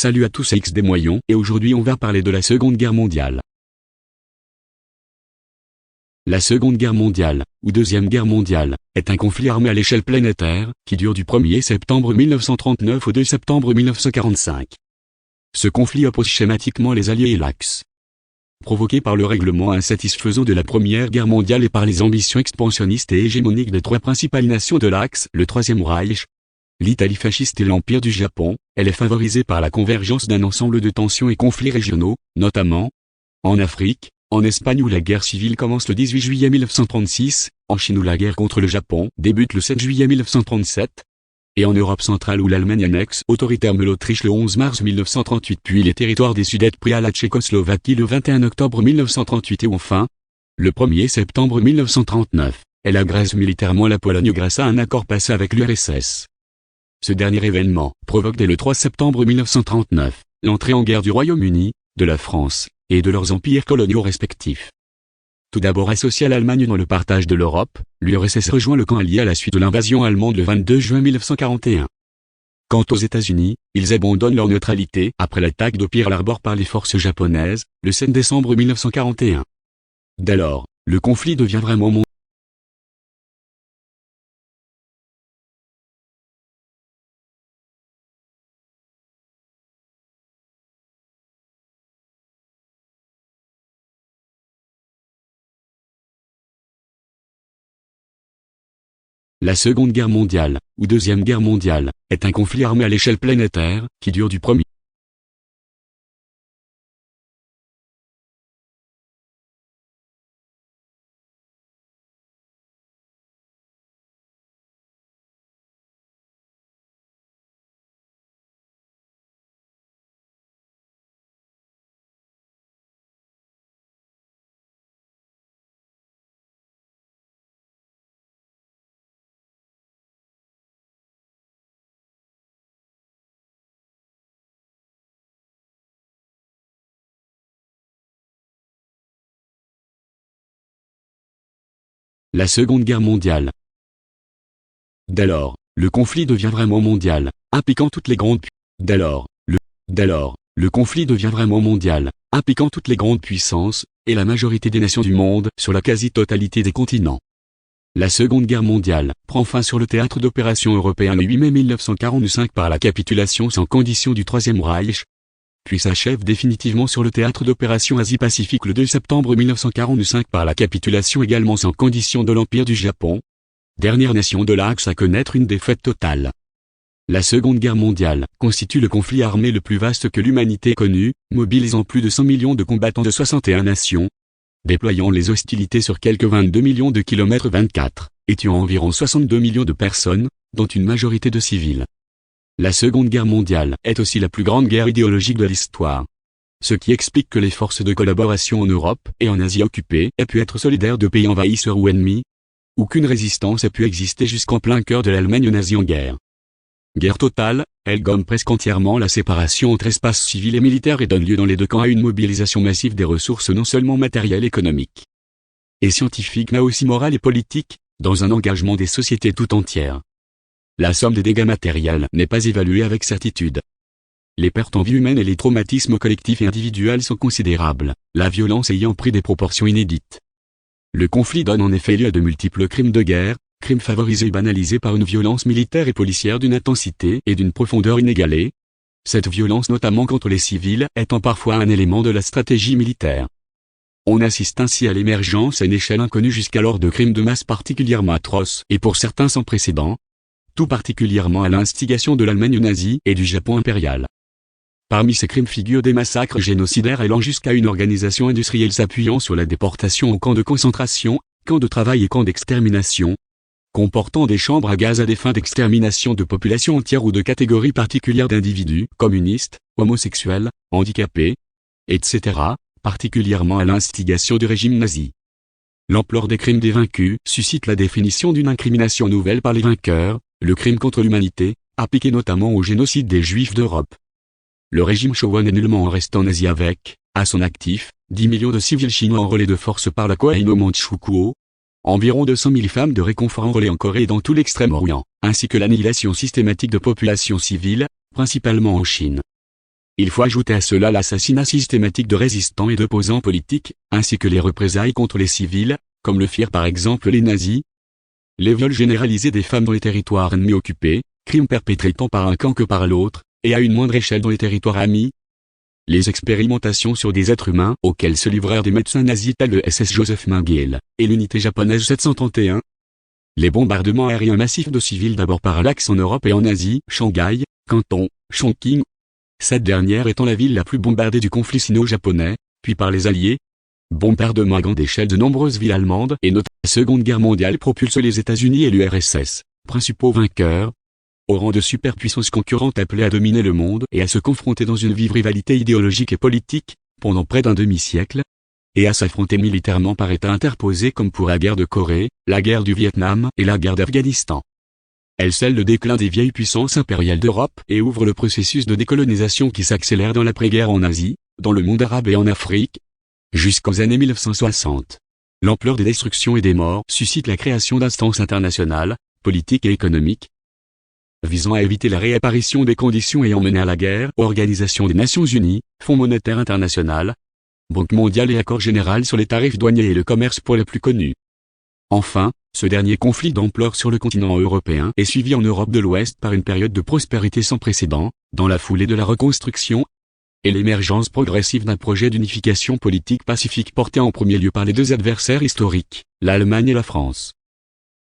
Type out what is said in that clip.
Salut à tous, c'est X Desmoyons, et aujourd'hui on va parler de la Seconde Guerre mondiale. La Seconde Guerre mondiale, ou Deuxième Guerre mondiale, est un conflit armé à l'échelle planétaire, qui dure du 1er septembre 1939 au 2 septembre 1945. Ce conflit oppose schématiquement les Alliés et l'Axe. Provoqué par le règlement insatisfaisant de la Première Guerre mondiale et par les ambitions expansionnistes et hégémoniques des trois principales nations de l'Axe, le Troisième Reich, l'Italie fasciste et l'Empire du Japon, elle est favorisée par la convergence d'un ensemble de tensions et conflits régionaux, notamment en Afrique, en Espagne où la guerre civile commence le 18 juillet 1936, en Chine où la guerre contre le Japon débute le 7 juillet 1937, et en Europe centrale où l'Allemagne annexe autoritairement l'Autriche le 11 mars 1938 puis les territoires des Sudètes pris à la Tchécoslovaquie le 21 octobre 1938 et enfin, le 1er septembre 1939, elle agresse militairement la Pologne grâce à un accord passé avec l'URSS. Ce dernier événement provoque dès le 3 septembre 1939, l'entrée en guerre du Royaume-Uni, de la France, et de leurs empires coloniaux respectifs. Tout d'abord associé à l'Allemagne dans le partage de l'Europe, l'URSS rejoint le camp allié à la suite de l'invasion allemande le 22 juin 1941. Quant aux États-Unis, ils abandonnent leur neutralité après l'attaque de Pearl Harbor par les forces japonaises, le 7 décembre 1941. Dès lors, le conflit devient vraiment mondial. La Seconde Guerre mondiale, ou Deuxième Guerre mondiale, est un conflit armé à l'échelle planétaire, qui dure du 1er La Seconde Guerre mondiale. Dès lors, le conflit devient vraiment mondial, impliquant toutes les grandes puissances, et la majorité des nations du monde, sur la quasi-totalité des continents. La Seconde Guerre mondiale prend fin sur le théâtre d'opérations européen le 8 mai 1945 par la capitulation sans condition du Troisième Reich, puis s'achève définitivement sur le théâtre d'opérations Asie-Pacifique le 2 septembre 1945 par la capitulation également sans condition de l'Empire du Japon, dernière nation de l'Axe à connaître une défaite totale. La Seconde Guerre mondiale constitue le conflit armé le plus vaste que l'humanité ait connu, mobilisant plus de 100 millions de combattants de 61 nations, déployant les hostilités sur quelques 22 millions de kilomètres 24, et tuant environ 62 millions de personnes, dont une majorité de civils. La Seconde Guerre mondiale est aussi la plus grande guerre idéologique de l'histoire. Ce qui explique que les forces de collaboration en Europe et en Asie occupée aient pu être solidaires de pays envahisseurs ou ennemis, ou qu'une résistance ait pu exister jusqu'en plein cœur de l'Allemagne nazie en guerre. Guerre totale, elle gomme presque entièrement la séparation entre espace civil et militaire et donne lieu dans les deux camps à une mobilisation massive des ressources non seulement matérielles et économiques, et scientifiques mais aussi morales et politiques, dans un engagement des sociétés tout entières. La somme des dégâts matériels n'est pas évaluée avec certitude. Les pertes en vie humaine et les traumatismes collectifs et individuels sont considérables, la violence ayant pris des proportions inédites. Le conflit donne en effet lieu à de multiples crimes de guerre, crimes favorisés et banalisés par une violence militaire et policière d'une intensité et d'une profondeur inégalées. Cette violence notamment contre les civils étant parfois un élément de la stratégie militaire. On assiste ainsi à l'émergence à une échelle inconnue jusqu'alors de crimes de masse particulièrement atroces et pour certains sans précédent, tout particulièrement à l'instigation de l'Allemagne nazie et du Japon impérial. Parmi ces crimes figurent des massacres génocidaires allant jusqu'à une organisation industrielle s'appuyant sur la déportation aux camps de concentration, camps de travail et camps d'extermination, comportant des chambres à gaz à des fins d'extermination de populations entières ou de catégories particulières d'individus, communistes, homosexuels, handicapés, etc., particulièrement à l'instigation du régime nazi. L'ampleur des crimes des vaincus suscite la définition d'une incrimination nouvelle par les vainqueurs, le crime contre l'humanité, appliqué notamment au génocide des Juifs d'Europe. Le régime Showa n'est nullement en reste en Asie avec, à son actif, 10 millions de civils chinois enrôlés de force par la Kuei no Manchukuo, environ 200 000 femmes de réconfort enrôlées en Corée et dans tout l'Extrême-Orient, ainsi que l'annihilation systématique de populations civiles, principalement en Chine. Il faut ajouter à cela l'assassinat systématique de résistants et d'opposants politiques, ainsi que les représailles contre les civils, comme le firent par exemple les nazis. Les viols généralisés des femmes dans les territoires ennemis occupés, crimes perpétrés tant par un camp que par l'autre, et à une moindre échelle dans les territoires amis. Les expérimentations sur des êtres humains auxquelles se livrèrent des médecins nazis tels le SS Joseph Mengele et l'unité japonaise 731. Les bombardements aériens massifs de civils d'abord par l'axe en Europe et en Asie, Shanghai, Canton, Chongqing. Cette dernière étant la ville la plus bombardée du conflit sino-japonais, puis par les Alliés. Bombardements à grande échelle de nombreuses villes allemandes et notamment la Seconde Guerre mondiale propulse les États-Unis et l'URSS, principaux vainqueurs, au rang de superpuissances concurrentes appelées à dominer le monde et à se confronter dans une vive rivalité idéologique et politique, pendant près d'un demi-siècle, et à s'affronter militairement par États interposés comme pour la guerre de Corée, la guerre du Vietnam et la guerre d'Afghanistan. Elle scelle le déclin des vieilles puissances impériales d'Europe et ouvre le processus de décolonisation qui s'accélère dans l'après-guerre en Asie, dans le monde arabe et en Afrique, jusqu'aux années 1960. L'ampleur des destructions et des morts suscite la création d'instances internationales, politiques et économiques, visant à éviter la réapparition des conditions ayant mené à la guerre, Organisation des Nations Unies, Fonds monétaire international, Banque mondiale et accord général sur les tarifs douaniers et le commerce pour les plus connus. Enfin, ce dernier conflit d'ampleur sur le continent européen est suivi en Europe de l'Ouest par une période de prospérité sans précédent, dans la foulée de la reconstruction, et l'émergence progressive d'un projet d'unification politique pacifique porté en premier lieu par les deux adversaires historiques, l'Allemagne et la France.